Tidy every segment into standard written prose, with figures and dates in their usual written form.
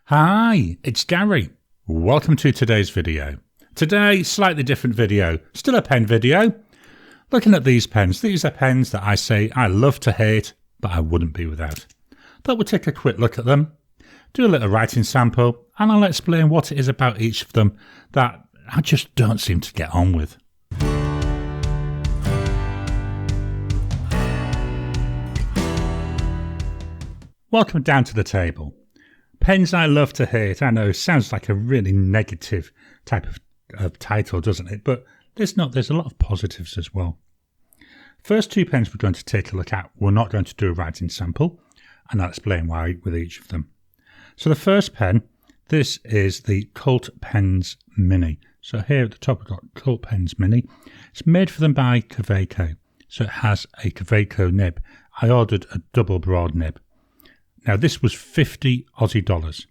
Hi, it's Gary. Welcome to today's video. Today, slightly different video, still a pen video. Looking at these pens, these are pens that I say I love to hate, but I wouldn't be without. Thought we'll take a quick look at them, do a little writing sample, and I'll explain what it is about each of them that I just don't seem to get on with. Welcome down to the table. Pens I love to hate. I know, sounds like a really negative type of title, doesn't it? But there's not. There's a lot of positives as well. First two pens we're going to take a look at, we're not going to do a writing sample, and I'll explain why with each of them. So the first pen, this is the Cult Pens Mini. So here at the top we've got Cult Pens Mini. It's made for them by Draco. So it has a Draco nib. I ordered a double broad nib. Now this was 50 Aussie dollars.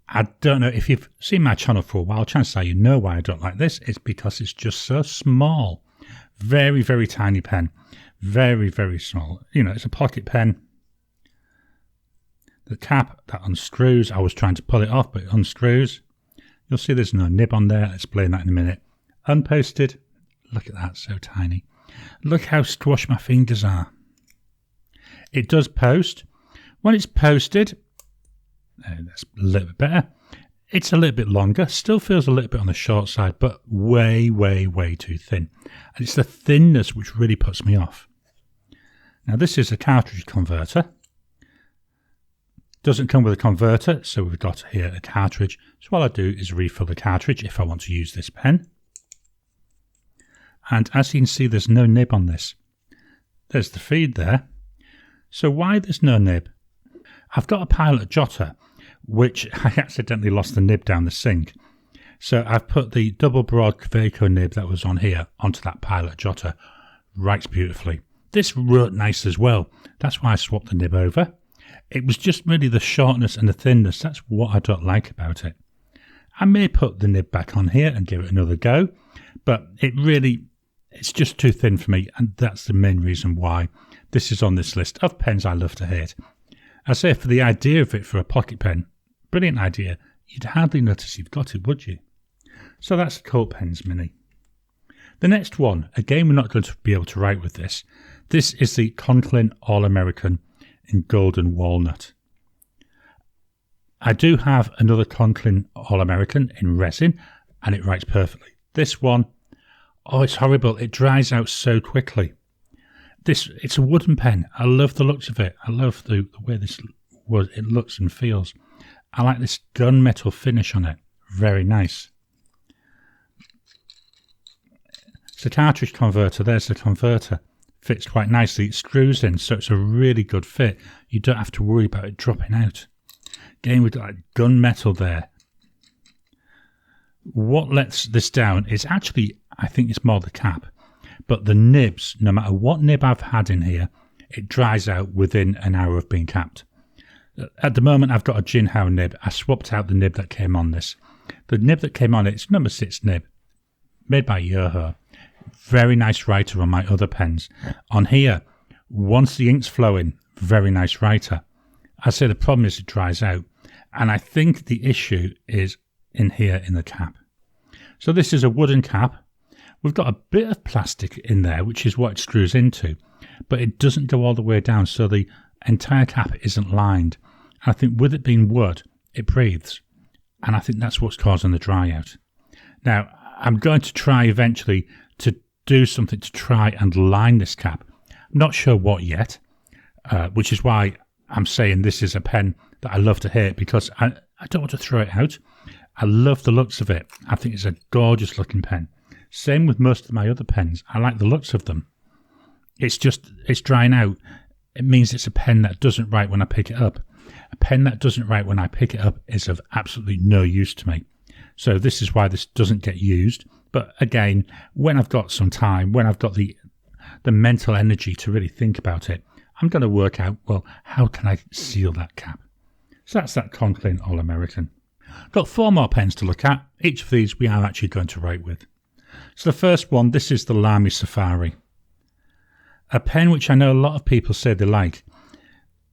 I don't know if you've seen my channel for a while, chances are you know why I don't like this. It's because it's just so small. Very, very tiny pen. Very, very small. You know, it's a pocket pen. The cap, that unscrews. I was trying to pull it off, but it unscrews. You'll see there's no nib on there. I'll explain that in a minute. Unposted. Look at that, so tiny. Look how squashed my fingers are. It does post. When it's posted, that's a little bit better. It's a little bit longer. Still feels a little bit on the short side, but way, way, way too thin. And it's the thinness which really puts me off. Now this is a cartridge converter. Doesn't come with a converter, so we've got here a cartridge. So what I do is refill the cartridge if I want to use this pen. And as you can see, there's no nib on this. There's the feed there. So why there's no nib? I've got a Pilot Jotter, which I accidentally lost the nib down the sink. So I've put the double broad Draco nib that was on here onto that Pilot Jotter. Writes beautifully. This wrote nice as well. That's why I swapped the nib over. It was just really the shortness and the thinness. That's what I don't like about it. I may put the nib back on here and give it another go, but it's just too thin for me, and that's the main reason why this is on this list of pens I love to hate. I say for the idea of it for a pocket pen, brilliant idea, you'd hardly notice you've got it, would you? So that's the Cult Pens Mini. The next one, again we're not going to be able to write with this. This is the Conklin All-American in Golden Walnut. I do have another Conklin All-American in resin, and it writes perfectly. This one, oh, it's horrible. It dries out so quickly. It's a wooden pen. I love the looks of it. I love the way it looks and feels. I like this gunmetal finish on it. Very nice. It's a cartridge converter. There's the converter. Fits quite nicely. It screws in, so it's a really good fit. You don't have to worry about it dropping out. Again, we've got like gunmetal there. What lets this down is actually, I think it's more the cap. But the nibs, no matter what nib I've had in here, it dries out within an hour of being capped. At the moment, I've got a Jinhao nib. I swapped out the nib that came on this. The nib that came on it's number 6 nib, made by Yoho. Very nice writer on my other pens. On here, once the ink's flowing, very nice writer. I say the problem is it dries out. And I think the issue is in here in the cap. So this is a wooden cap. We've got a bit of plastic in there, which is what it screws into, but it doesn't go all the way down, so the entire cap isn't lined. And I think with it being wood, it breathes, and I think that's what's causing the dry out. Now, I'm going to try eventually to do something to try and line this cap. I'm not sure what yet, which is why I'm saying this is a pen that I love to hate, because I don't want to throw it out. I love the looks of it. I think it's a gorgeous looking pen. Same with most of my other pens. I like the looks of them. It's drying out. It means it's a pen that doesn't write when I pick it up. A pen that doesn't write when I pick it up is of absolutely no use to me. So this is why this doesn't get used. But again, when I've got some time, when I've got the mental energy to really think about it, I'm going to work out, well, how can I seal that cap? So that's that Conklin All-American. Got 4 more pens to look at. Each of these we are actually going to write with. So the first one, this is the Lamy Safari. A pen which I know a lot of people say they like.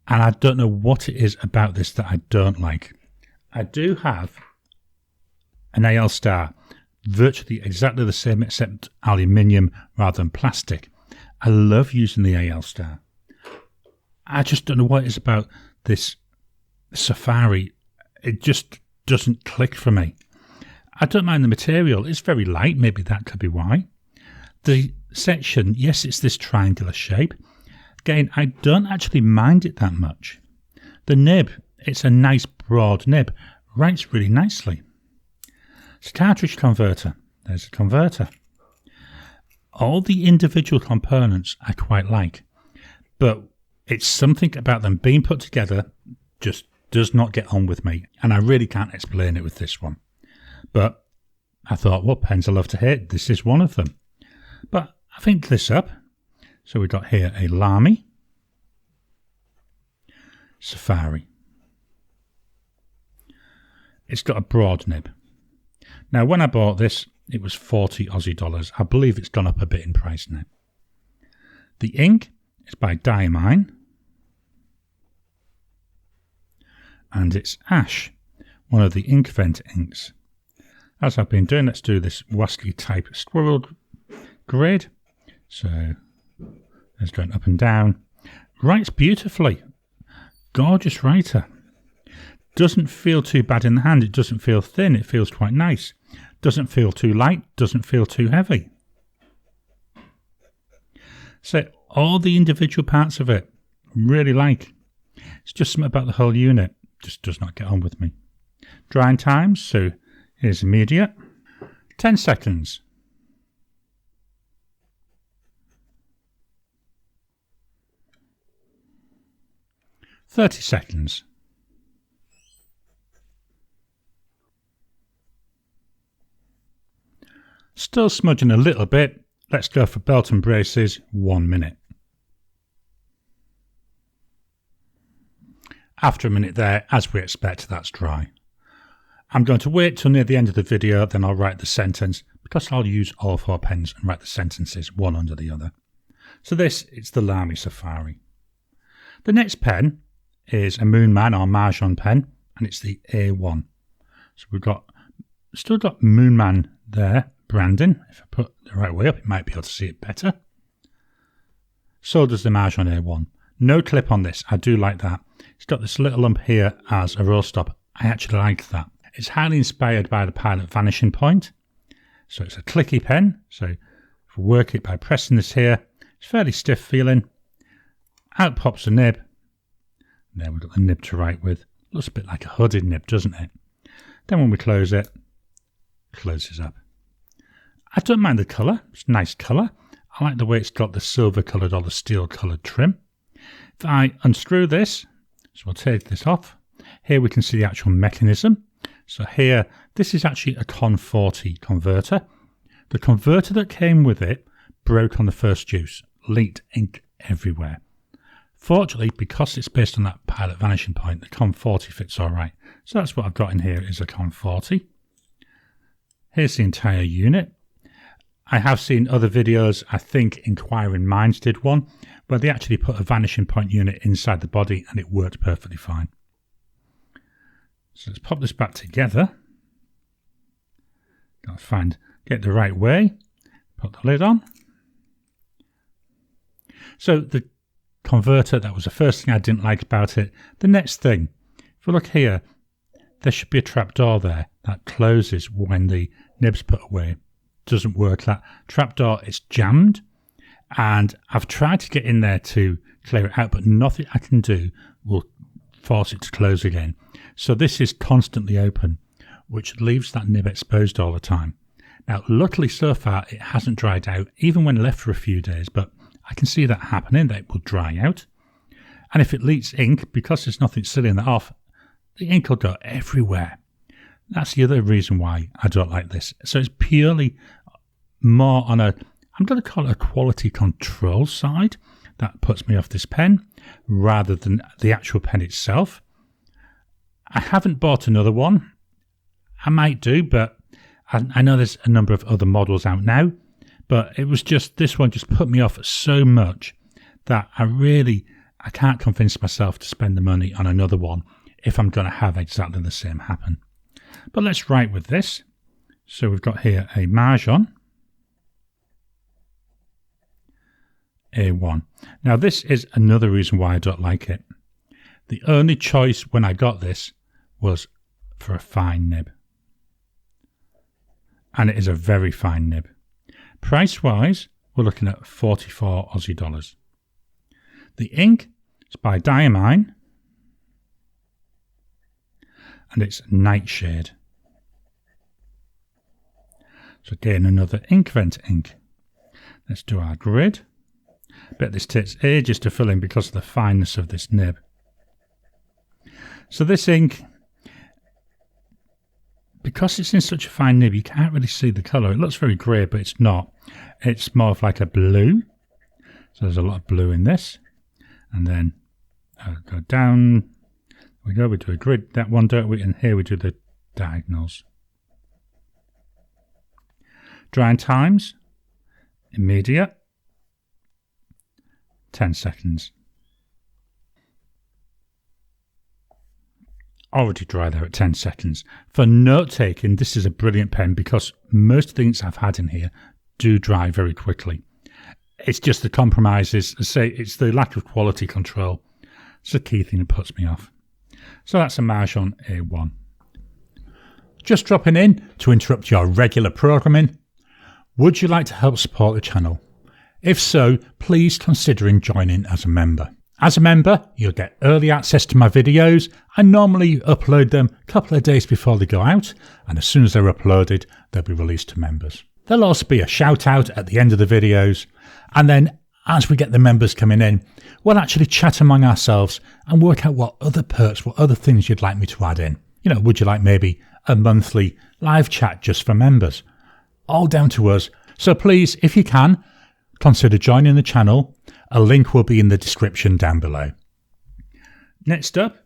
And I don't know what it is about this that I don't like. I do have an AL Star, virtually exactly the same except aluminium rather than plastic. I love using the AL Star. I just don't know what it is about this Safari. It just doesn't click for me. I don't mind the material. It's very light. Maybe that could be why. The section, yes, it's this triangular shape. Again, I don't actually mind it that much. The nib, it's a nice broad nib. Writes really nicely. It's a cartridge converter. There's a converter. All the individual components I quite like, but it's something about them being put together just does not get on with me, and I really can't explain it with this one. But I thought, what pens I love to hit, this is one of them. But I think this up. So we've got here a Lamy, Safari. It's got a broad nib. Now, when I bought this, it was 40 Aussie dollars. I believe it's gone up a bit in price now. The ink is by Diamine. And it's Ash, one of the ink vent inks. As I've been doing, let's do this WSGI type squirrel grid. So it's going up and down. Writes beautifully. Gorgeous writer. Doesn't feel too bad in the hand. It doesn't feel thin. It feels quite nice. Doesn't feel too light. Doesn't feel too heavy. So all the individual parts of it, really like. It's just something about the whole unit. Just does not get on with me. Drying times. So here's immediate. 10 seconds. 30 seconds. Still smudging a little bit. Let's go for belt and braces, 1 minute. After a minute there, as we expect, that's dry. I'm going to wait till near the end of the video, then I'll write the sentence, because I'll use all 4 pens and write the sentences one under the other. So this, it's the Lamy Safari. The next pen is a Moonman or Majohn pen, and it's the A1. So we've still got Moonman there, branding. If I put the right way up, you might be able to see it better. So does the Majohn A1. No clip on this. I do like that. It's got this little lump here as a roll stop. I actually like that. It's highly inspired by the Pilot Vanishing Point. So it's a clicky pen. So if we work it by pressing this here, it's fairly stiff feeling. Out pops the nib. And there we've got the nib to write with. Looks a bit like a hooded nib, doesn't it? Then when we close it, closes up. I don't mind the colour. It's a nice colour. I like the way it's got the silver coloured or the steel coloured trim. If I unscrew this, so we'll take this off. Here we can see the actual mechanism. So here, this is actually a Con 40 converter. The converter that came with it broke on the first use, leaked ink everywhere. Fortunately, because it's based on that Pilot Vanishing Point, the Con 40 fits all right. So that's what I've got in here is a Con 40. Here's the entire unit. I have seen other videos, I think Inquiring Minds did one, where they actually put a Vanishing Point unit inside the body and it worked perfectly fine. So let's pop this back together. Got to get the right way. Put the lid on. So the converter, that was the first thing I didn't like about it. The next thing, if we look here, there should be a trapdoor there that closes when the nib's put away. Doesn't work. That trapdoor is jammed, and I've tried to get in there to clear it out, but nothing I can do will force it to close again. So this is constantly open, which leaves that nib exposed all the time. Now, luckily so far, it hasn't dried out, even when left for a few days, but I can see that happening, that it will dry out. And if it leaks ink, because there's nothing sealing that off, the ink will go everywhere. That's the other reason why I don't like this. So it's purely more on I'm going to call it a quality control side that puts me off this pen, rather than the actual pen itself. I haven't bought another one. I might do, but I know there's a number of other models out now, but it was just, this one just put me off so much that I can't convince myself to spend the money on another one if I'm going to have exactly the same happen. But let's write with this. So we've got here a Majohn A1. Now this is another reason why I don't like it. The only choice when I got this was for a fine nib. And it is a very fine nib. Price wise, we're looking at 44 Aussie dollars. The ink is by Diamine. And it's Nightshade. So again, another ink vent ink. Let's do our grid. Bet this takes ages to fill in because of the fineness of this nib. So this ink, because it's in such a fine nib, you can't really see the colour. It looks very grey, but it's not. It's more of like a blue. So there's a lot of blue in this. And then go down. We do a grid, that one, don't we? And here we do the diagonals. Drying times, immediate, 10 seconds. Already dry there at 10 seconds. For note taking, this is a brilliant pen because most things I've had in here do dry very quickly. It's just the compromises, say it's the lack of quality control. It's the key thing that puts me off. So that's a Majohn A1. Just dropping in to interrupt your regular programming. Would you like to help support the channel? If so, please consider joining as a member. As a member, you'll get early access to my videos. I normally upload them a couple of days before they go out, and as soon as they're uploaded, they'll be released to members. There'll also be a shout out at the end of the videos, and then as we get the members coming in, we'll actually chat among ourselves and work out what other perks, what other things you'd like me to add in. You know, would you like maybe a monthly live chat just for members? All down to us. So please, if you can, consider joining the channel. A link will be in the description down below. Next up,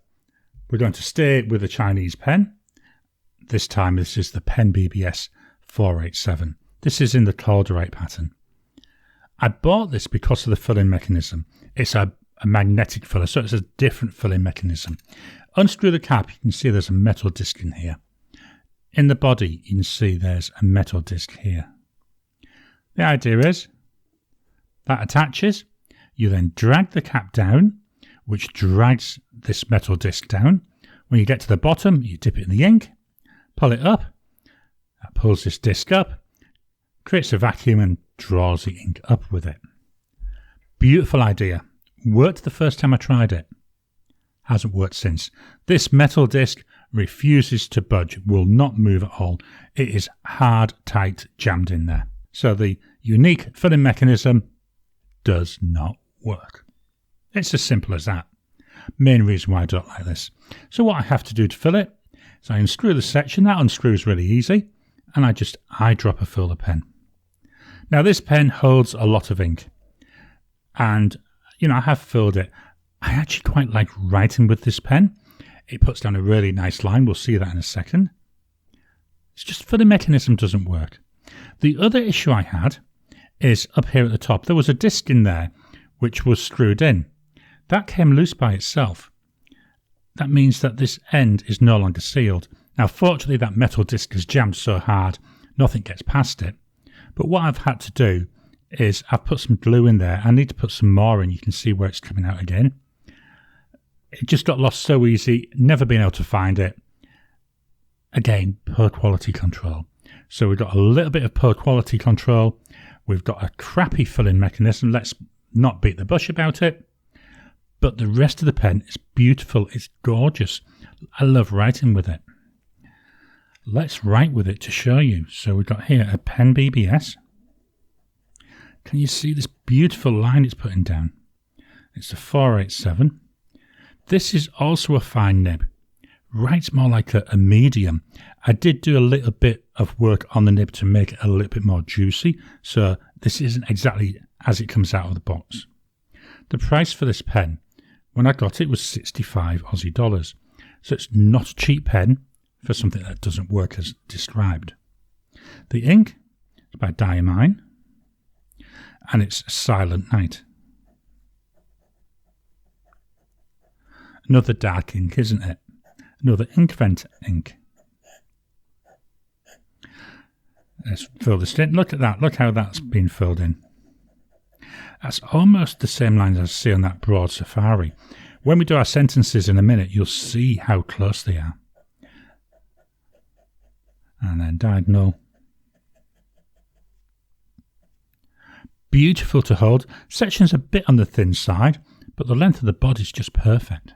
we're going to stay with a Chinese pen. This time this is the PenBBS 487. This is in the corduroy pattern. I bought this because of the filling mechanism. It's a magnetic filler, so it's a different filling mechanism. Unscrew the cap, you can see there's a metal disc in here. In the body, you can see there's a metal disc here. The idea is that attaches, you then drag the cap down, which drags this metal disc down. When you get to the bottom, you dip it in the ink, pull it up, that pulls this disc up, creates a vacuum and draws the ink up with it. Beautiful idea. Worked the first time I tried it. Hasn't worked since. This metal disc refuses to budge, will not move at all. It is hard, tight, jammed in there. So the unique filling mechanism does not work. It's as simple as that. Main reason why I don't like this. So what I have to do to fill it is I unscrew the section. That unscrews really easy. And I eyedropper fill the pen. Now this pen holds a lot of ink. And, you know, I have filled it. I actually quite like writing with this pen. It puts down a really nice line. We'll see that in a second. It's just filling mechanism doesn't work. The other issue I had is up here at the top. There was a disc in there which was screwed in. That came loose by itself. That means that this end is no longer sealed. Now, fortunately, that metal disc is jammed so hard, nothing gets past it. But what I've had to do is I've put some glue in there. I need to put some more in. You can see where it's coming out again. It just got lost so easy, never been able to find it. Again, poor quality control. So we've got a little bit of poor quality control. We've got a crappy filling mechanism. Let's not beat the bush about it. But the rest of the pen is beautiful. It's gorgeous. I love writing with it. Let's write with it to show you. So we've got here a PenBBS. Can you see this beautiful line it's putting down? It's a 487. This is also a fine nib. Writes more like a medium. I did do a little bit of work on the nib to make it a little bit more juicy. So this isn't exactly as it comes out of the box. The price for this pen, when I got it, was 65 Aussie dollars. So it's not a cheap pen for something that doesn't work as described. The ink is by Diamine. And it's Silent Night. Another dark ink, isn't it? another ink vent ink. Let's fill this in. Look at that. Look how that's been filled in. That's almost the same lines as I see on that broad safari. When we do our sentences in a minute, you'll see how close they are. And then diagonal. Beautiful to hold. Section's a bit on the thin side, but the length of the body is just perfect.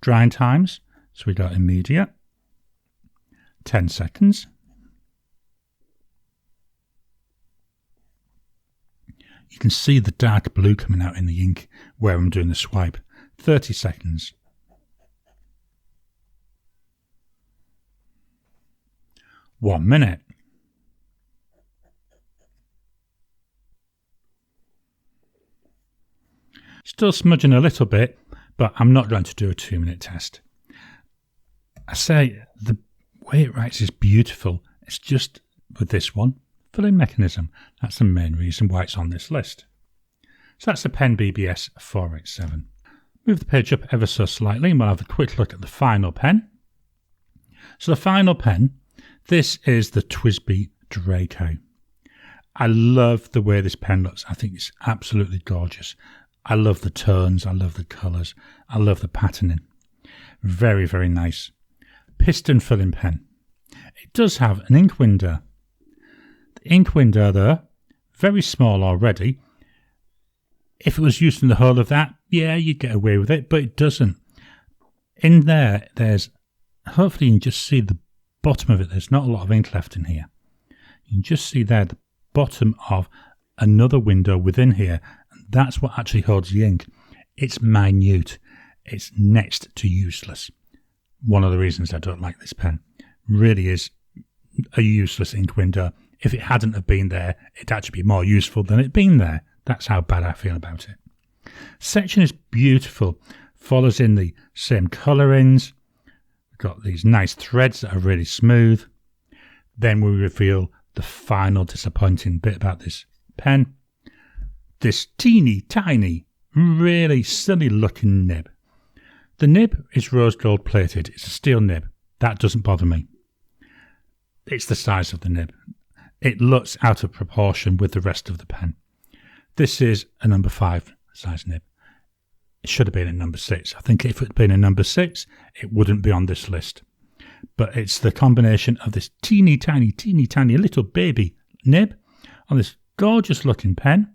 Drying times. So we got immediate. 10 seconds. You can see the dark blue coming out in the ink where I'm doing the swipe. 30 seconds. One minute. Still smudging a little bit, but I'm not going to do a 2-minute test. I say the way it writes is beautiful. It's just with this one. Filling mechanism. That's the main reason why it's on this list. So that's the PenBBS 487. Move the page up ever so slightly and we'll have a quick look at the final pen. So the final pen, this is the TWSBI Draco. I love the way this pen looks. I think it's absolutely gorgeous. I love the tones. I love the colours. I love the patterning. Very, very nice. Piston filling pen. It does have an ink window. Ink window there, very small already. If it was used in the whole of that, yeah, you'd get away with it, but it doesn't. In there, there's, hopefully you can just see the bottom of it. There's not a lot of ink left in here. You can just see there the bottom of another window within here. And that's what actually holds the ink. It's minute. It's next to useless. One of the reasons I don't like this pen. Really is a useless ink window. If it hadn't have been there, it'd actually be more useful than it being there. That's how bad I feel about it. Section is beautiful. Follows in the same colourings. We've got these nice threads that are really smooth. Then we reveal the final disappointing bit about this pen. This teeny tiny, really silly looking nib. The nib is rose gold plated. It's a steel nib. That doesn't bother me. It's the size of the nib. It looks out of proportion with the rest of the pen. This is a number 5 size nib. It should have been a number 6. I think if it had been a number 6, it wouldn't be on this list. But it's the combination of this teeny tiny little baby nib on this gorgeous looking pen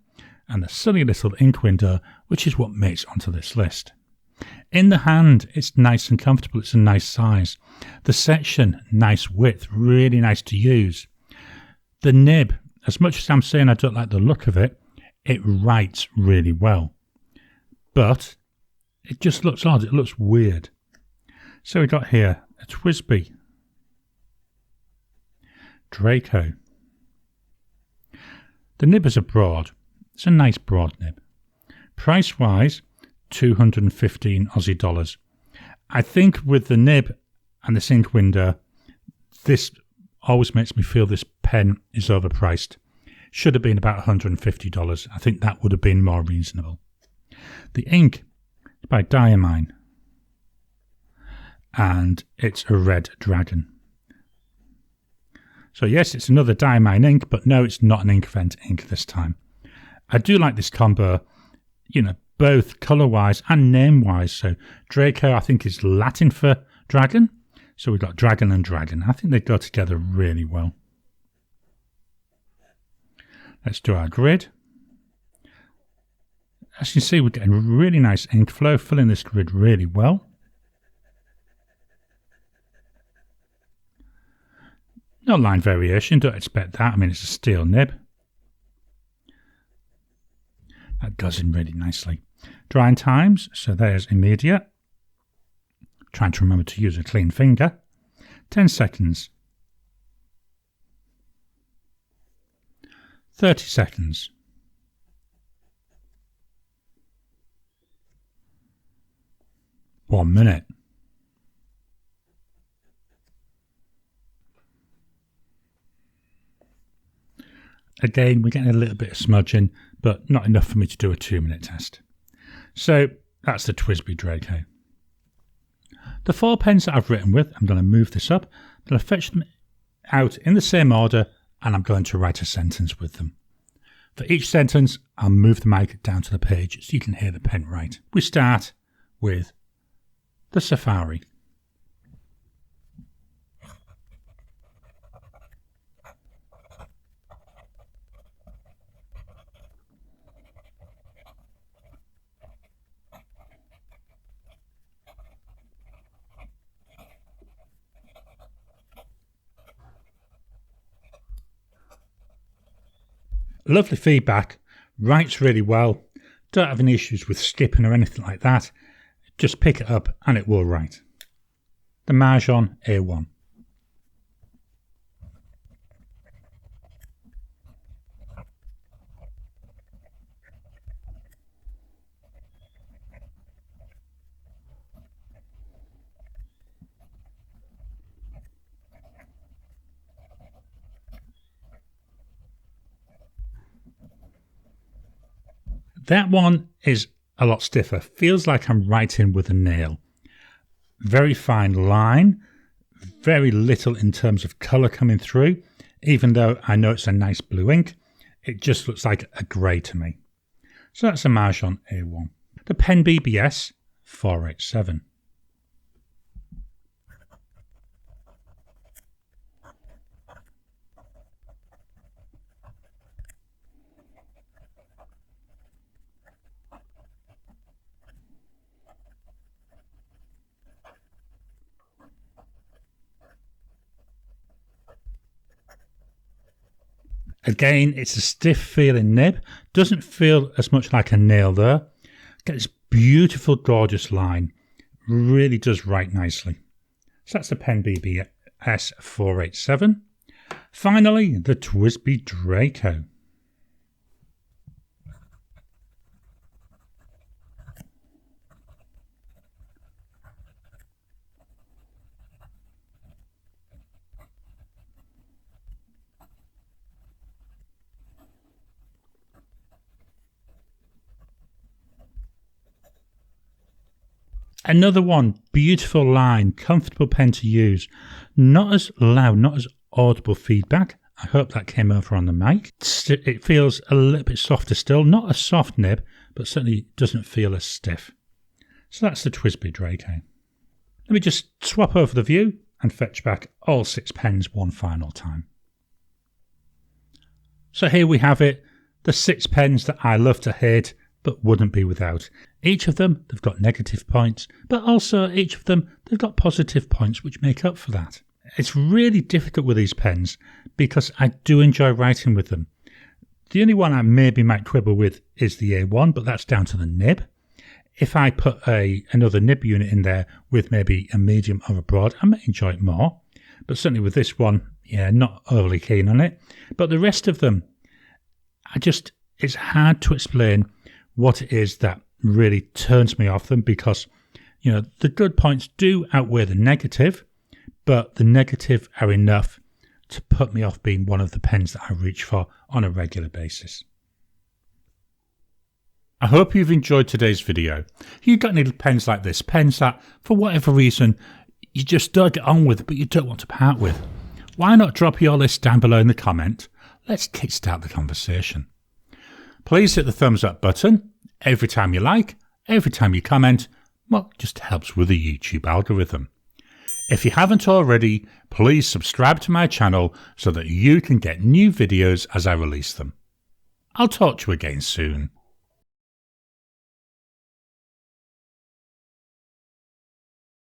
and the silly little ink window, which is what makes it onto this list. In the hand, it's nice and comfortable. It's a nice size. The section, nice width, really nice to use. The nib, as much as I'm saying I don't like the look of it, it writes really well. But it just looks odd. It looks weird. So we got here a TWSBI Draco. The nib is a broad. It's a nice broad nib. Price-wise, 215 Aussie dollars. I think with the nib and this ink window, this always makes me feel this pen is overpriced. Should have been about $150. I think that would have been more reasonable. The ink is by Diamine. And it's a red dragon. So yes, it's another Diamine ink, but no, it's not an ink vent ink this time. I do like this combo, both colour-wise and name-wise. So Draco, I think, is Latin for dragon. So we've got dragon and dragon. I think they go together really well. Let's do our grid. As you can see, we're getting really nice ink flow, filling this grid really well. No line variation, don't expect that. I mean, it's a steel nib. That goes in really nicely. Drying times, so there's immediate. Trying to remember to use a clean finger. 10 seconds. 30 seconds. One minute. Again, we're getting a little bit of smudging, but not enough for me to do a 2-minute test. So that's the TWSBI Draco. the 4 pens that I've written with, I'm going to move this up, I'm going to fetch them out in the same order, and I'm going to write a sentence with them. For each sentence, I'll move the mic down to the page so you can hear the pen write. We start with the Safari. Lovely feedback, writes really well, don't have any issues with skipping or anything like that, just pick it up and it will write. The Majohn A1. That one is a lot stiffer, feels like I'm writing with a nail. Very fine line, very little in terms of colour coming through, even though I know it's a nice blue ink, it just looks like a grey to me. So that's a Majohn A1. The PenBBS 487. Again, it's a stiff feeling nib, doesn't feel as much like a nail there. Get this beautiful, gorgeous line, really does write nicely. So that's the PenBBS 487. Finally, the TWSBI Draco. Another one, beautiful line, comfortable pen to use. Not as loud, not as audible feedback. I hope that came over on the mic. It feels a little bit softer still. Not a soft nib, but certainly doesn't feel as stiff. So that's the TWSBI Draco. Let me just swap over the view and fetch back all 6 pens one final time. So here we have it, the 6 pens that I love to hate, but wouldn't be without. Each of them, they've got negative points, but also each of them, they've got positive points which make up for that. It's really difficult with these pens because I do enjoy writing with them. The only one I maybe might quibble with is the A1, but that's down to the nib. If I put another nib unit in there with maybe a medium or a broad, I might enjoy it more. But certainly with this one, yeah, not overly keen on it. But the rest of them, it's hard to explain what it is that really turns me off them because, you know, the good points do outweigh the negative, but the negative are enough to put me off being one of the pens that I reach for on a regular basis. I hope you've enjoyed today's video. If you've got any pens like this, pens that for whatever reason you just don't get on with but you don't want to part with, why not drop your list down below in the comment? Let's kickstart the conversation. Please hit the thumbs up button. Every time you like, every time you comment, well, it just helps with the YouTube algorithm. If you haven't already, please subscribe to my channel so that you can get new videos as I release them. I'll talk to you again soon.